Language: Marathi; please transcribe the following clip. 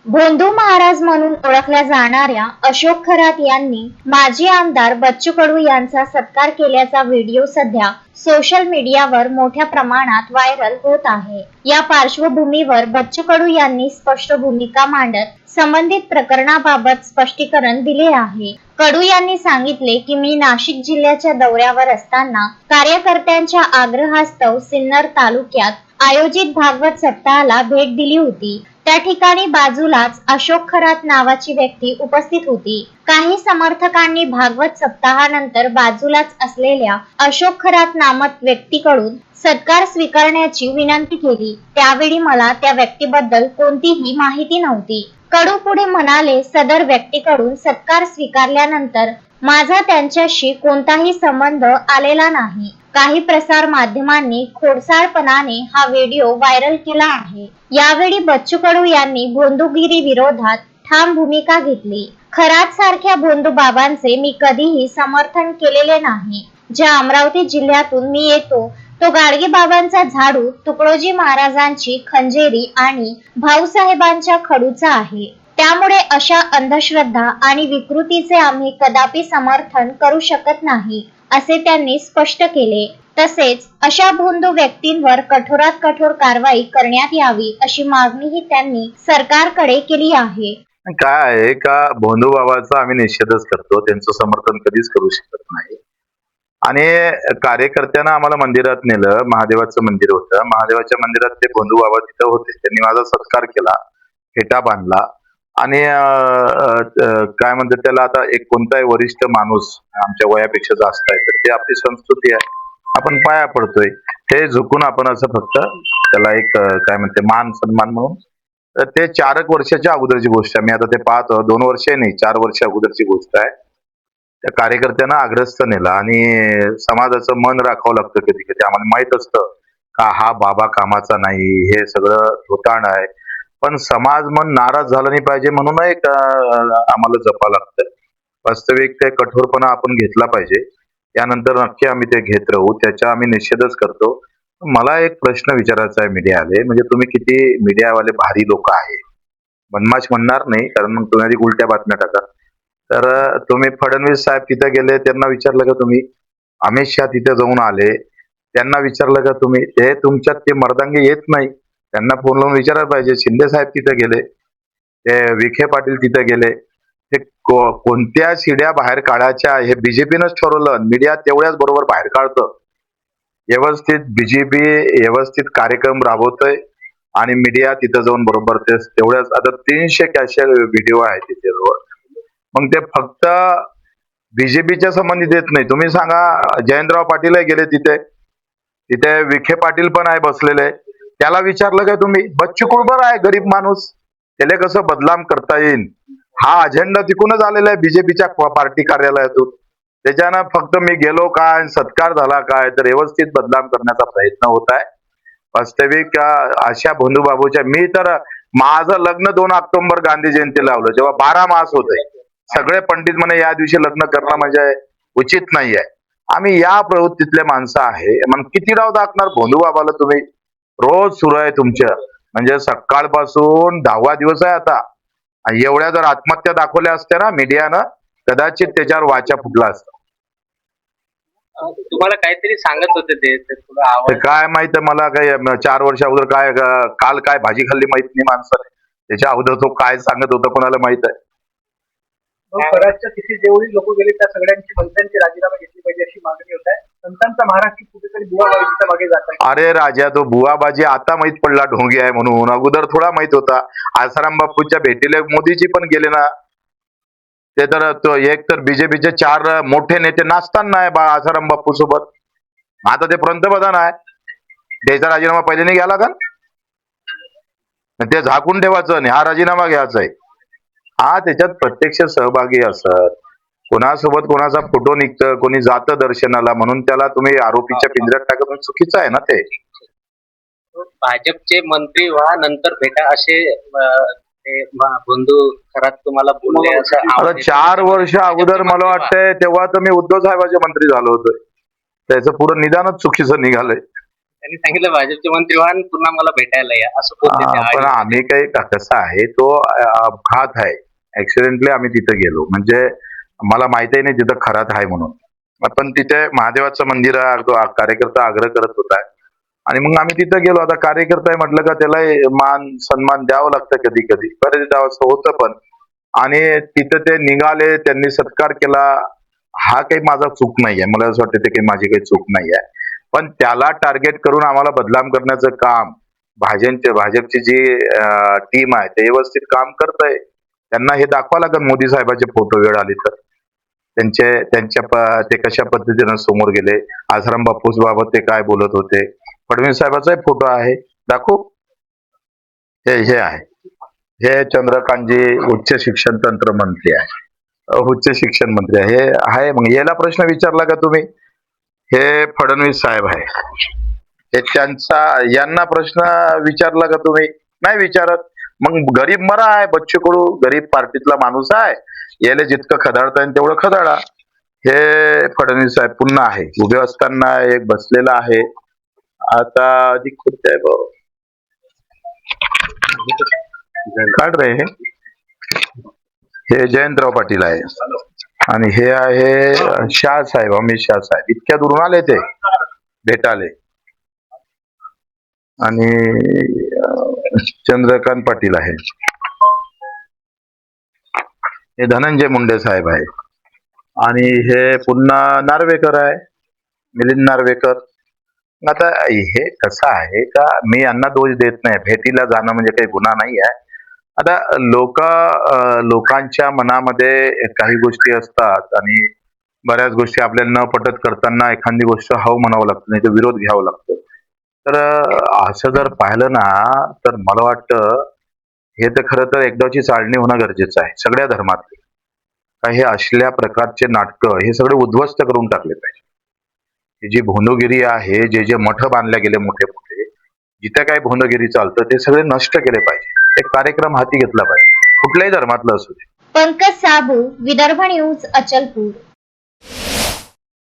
भोंदू महाराज म्हणून ओळखल्या जाणाऱ्या अशोक खरात यांनी माजी आमदार बच्चू कडू यांचा सत्कार केल्याचा व्हिडिओ सध्या सोशल मीडियावर मोठ्या प्रमाणात व्हायरल होत आहे। या पार्श्वभूमीवर बच्चू कडू यांनी स्पष्ट भूमिका मांडत संबंधित प्रकरणाबाबत स्पष्टीकरण दिले आहे। कडू यांनी सांगितले की मी नाशिक जिल्ह्याच्या दौऱ्यावर असताना कार्यकर्त्यांच्या आग्रहास्तव सिन्नर तालुक्यात आयोजित भागवत सप्ताहाला भेट दिली होती। त्या ठिकाणी बाजूलाच अशोक खरात नावाची व्यक्ती उपस्थित होती। काही समर्थकांनी भागवत सप्ताहानंतर बाजूलाच असलेल्या अशोक खरात नामक व्यक्तीकडून सत्कार स्वीकारण्याची विनंती केली। त्यावेळी मला त्या व्यक्तीबद्दल कोणतीही माहिती नव्हती। कडू पुढे म्हणाले, सदर व्यक्तीकडून सत्कार स्वीकारल्यानंतर माझा त्यांच्याशी कोणताही संबंध आलेला नाही। काही प्रसार माध्यमांनी खोडसाळपणाने हा व्हिडिओ व्हायरल केला आहे। यावेळी बच्चू कडू यांनी भोंदूगिरी विरोधात ठाम भूमिका घेतली। खरात सारख्या भोंदू बाबांचे मी कधीही समर्थन केलेले नाही। ज्या अमरावती जिल्ह्यातून मी येतो तो गाडगे बाबांचा झाडू, तुकडोजी महाराजांची खंजेरी आणि भाऊसाहेबांच्या खडूचा आहे। त्यामुळे अशा अंधश्रद्धा आणि विकृतीचे आम्ही कदापि समर्थन करू शकत नाही, असे त्यांनी स्पष्ट केले। तसेच अशा भोंदू व्यक्तींवर कठोरात कठोर कारवाई करण्यात यावी अशी मागणीही त्यांनी सरकारकडे केली आहे। काय आहे का भोंदू बाबाचा आम्ही निषेधच करतो, त्यांचं समर्थन कधीच करू शकत नाही। आणि कार्यकर्त्यांना आम्हाला मंदिरात नेलं, महादेवाचं मंदिर होतं, महादेवाच्या मंदिरात ते भोंदू बाबा तिथं होते। त्यांनी माझा सत्कार केला, फेटा बांधला आणि काय म्हणतात त्याला, आता एक कोणताही वरिष्ठ माणूस आमच्या वयापेक्षा जास्त आहे तर ते आपली संस्कृती आहे, आपण पाया पडतोय, हे झुकून आपण असं फक्त त्याला एक काय म्हणते मान सन्मान म्हणून। तर ते 4 वर्षाच्या अगोदरची गोष्ट आहे, मी आता ते पाहतो, 2 वर्ष नाही 4 वर्ष अगोदरची गोष्ट आहे। त्या कार्यकर्त्यांना आग्रस्त नेला आणि समाजाचं मन राखावं लागतं कधी कधी, आम्हाला माहित असतं का हा बाबा कामाचा नाही, हे सगळं धोताण आहे, पण समाज मन नाराज झाला नाही पाहिजे म्हणून एक आम्हाला जपावं लागतं। वास्तविक ते कठोरपणा आपण घेतला पाहिजे, त्यानंतर नक्की आम्ही ते घेत राहू, त्याचा आम्ही निषेधच करतो। मला एक प्रश्न विचारायचा आहे मीडियावाले, म्हणजे तुम्ही किती मीडियावाले भारी लोक आहे, बनमाश म्हणणार नाही कारण मग तुम्ही आधी उलट्या बातम्या टाका। तर तुम्ही फडणवीस साहेब तिथे गेले, त्यांना विचारलं का तुम्ही? अमित शहा तिथे जाऊन आले, त्यांना विचारलं का तुम्ही? ते तुमच्यात ते मर्दांगी येत नाही, त्यांना फोन लावून विचारायला पाहिजे। शिंदे साहेब तिथे गेले, ते विखे पाटील तिथे गेले, ते कोणत्या शिड्या बाहेर काढायच्या हे बीजेपीनंच ठरवलं, मीडिया तेवढ्याच बरोबर बाहेर काढतं। व्यवस्थित बीजेपी व्यवस्थित कार्यक्रम राबवतोय आणि मीडिया तिथं जाऊन बरोबर तेवढ्याच, आता 300 कॅशर व्हिडिओ आहे तिथे, मग ते फक्त बीजेपीच्या संबंधित येत नाही। तुम्ही सांगा, जयंतराव पाटील गेले तिथे, तिथे विखे पाटील पण आहे बसलेले, त्याला विचारलं का तुम्ही? बच्चू कडू आहे गरीब माणूस, त्याला कसं बदनाम करता येईल हा अजेंडा तिकूनच आलेला आहे बीजेपीच्या पार्टी कार्यालयातून। त्याच्यानं फक्त मी गेलो काय, सत्कार झाला काय, तर व्यवस्थित बदनाम करण्याचा प्रयत्न होत आहे। वास्तविक अशा भोंदू बाबूच्या, मी तर माझं लग्न 2 ऑक्टोबर गांधी जयंती लावलं जेव्हा 12 मास होते, सगळे पंडित म्हणे या दिवशी लग्न करणं म्हणजे उचित नाहीये। आम्ही या प्रवृत्तीतले माणसं आहे, मग किती डाव दाखणार भोंदू बाबाला तुम्ही? रोज सुरू आहे तुमच्या, म्हणजे सकाळपासून 10वा दिवस आहे आता। एवढ्या जर आत्महत्या दाखवल्या असत्या ना मीडियानं, कदाचित त्याच्यावर वाचा फुटला असता। तुम्हाला काहीतरी सांगत होते ते काय माहित मला, काय 4 वर्ष अगोदर काय काल काय भाजी खाल्ली माहित नाही माणसाने, त्याच्या अगोदर तो काय सांगत होता कोणाला माहित आहे। खरातच्या तिथे जेवढी लोक गेले त्या सगळ्यांची मंत्र्यांचे राजीनामा घेतले पाहिजे अशी मागणी होत आहे। संतांचा महाराष्ट्र कुठेतरी बुवाबाजीच्या मागे जात आहे। अरे राजा, तो बुवाबाजी आता माहित पडला ढोंगी आहे म्हणून, अगोदर थोडा माहित होता। आसाराम बापूच्या भेटीला मोदीजी पण गेले ना, ते तर तो एक तर बीजेपीचे 4 मोठे नेते नाचताना आहे आसाराम बापू सोबत, आता ते पंतप्रधान आहे, त्याचा राजीनामा पहिले नाही घ्यायला का? ते झाकून ठेवायचं आणि हा राजीनामा घ्यायचा आहे। हा त्याच्यात प्रत्यक्ष सहभागी असत, कोणासोबत कोणाचा फोटो निघतं, कोणी जातं दर्शनाला, म्हणून त्याला तुम्ही आरोपीच्या पिंजऱ्यात टाकत, चुकीचं आहे ना ते। भाजपचे मंत्री व्हा नंतर भेटा असे भोंदू खरात तुम्हाला बोलले असं। आता 4 वर्ष अगोदर मला वाटतंय तेव्हा तर मी उद्धव साहेबांचे मंत्री झालो होतो, त्याचं पुढं निदानच चुकीचं निघालंय। त्यांनी सांगितलं भाजपचे मंत्री व्हा आणि पुन्हा मला भेटायला या असं बोलते ते. पण आम्ही काही कसं आहे तो अपघात आहे. ऍक्सिडेंटली आम्ही तिथे गेलो म्हणजे मला माहितही नाही तिथं खरात आहे म्हणून. पण तिथे महादेवाचं मंदिर आहे, तो कार्यकर्ता आग्रह करत होता आणि मग आम्ही तिथे गेलो. आता कार्यकर्ता आहे म्हटलं का त्याला मान सन्मान द्यावं लागतं कधी कधी, बरेचदा असं होतं पण. आणि तिथे ते निघाले, त्यांनी सत्कार केला. हा काही माझा चूक नाहीये, मला असं वाटतं ते काही माझी काही चूक नाहीये. पण त्याला टार्गेट करून आम्हाला बदनाम करण्याचं काम भाजपची जी टीम आहे ते व्यवस्थित काम करत आहे. त्यांना हे दाखवा लागेल मोदी साहेबांचे फोटो वेळ आली तर ते कशा पद्धतीनं समोर गेले. आसाराम बापूस बाबत ते काय बोलत होते. फडणवीस साहेबाचाही फोटो आहे, दाखवू. हे आहे, हे चंद्रकांतजी उच्च शिक्षण तंत्र मंत्री आहे, उच्च शिक्षण मंत्री आहे. हे आहे. मग याला प्रश्न विचारला का तुम्ही? हे फडणवीस साहेब आहे, हे यांना प्रश्न विचारला का तुम्ही? नाही विचारत. मग गरीब मरा आहे, बच्चू कडू गरीब पार्टीतला माणूस आहे, याला जितकं खदाडता येईल तेवढं खदाडा. हे फडणवीस साहेब पुन्हा आहे, उभे असताना एक बसलेला आहे. आता अधिक खुर्ची आहे भाऊ, काढ रे. हे जयंतराव पाटील आहे आणि हे आहे शाह साहेब, अमित शाह साहेब. इतक्या दुरून आले ते भेटाले. आणि चंद्रकांत पाटील आहे, हे धनंजय मुंडे साहेब आहे. आणि हे पुन्हा नार्वेकर आहे, मिलिंद नार्वेकर. आता हे कसं आहे का, मी यांना दोष देत नाही, भेटीला जाणं म्हणजे काही गुन्हा नाही आहे. आता लोकांच्या मनामध्ये काही गोष्टी असतात आणि बऱ्याच गोष्टी आपल्याला न पटत करताना एखादी गोष्ट हो म्हणावं लागतं, नाही तर विरोध घ्यावा लागतो. तर असं जर पाहिलं ना तर मला वाटतं हे तर खरं तर एकदाची चाळणी होणं गरजेचं आहे सगळ्या धर्मातले. का हे असल्या प्रकारचे नाटकं हे सगळे उद्ध्वस्त करून टाकले पाहिजे. ही जी भोंदूगिरी आहे, जे मठ बांधले गेले मोठे मोठे, जिथे काही भोंदूगिरी चालतं ते सगळे नष्ट केले पाहिजे. एक कार्यक्रम हाती घेतला पाहिजे, कुठल्याही धर्मातलं असू दे. पंकज साबू, विदर्भ न्यूज, अचलपूर.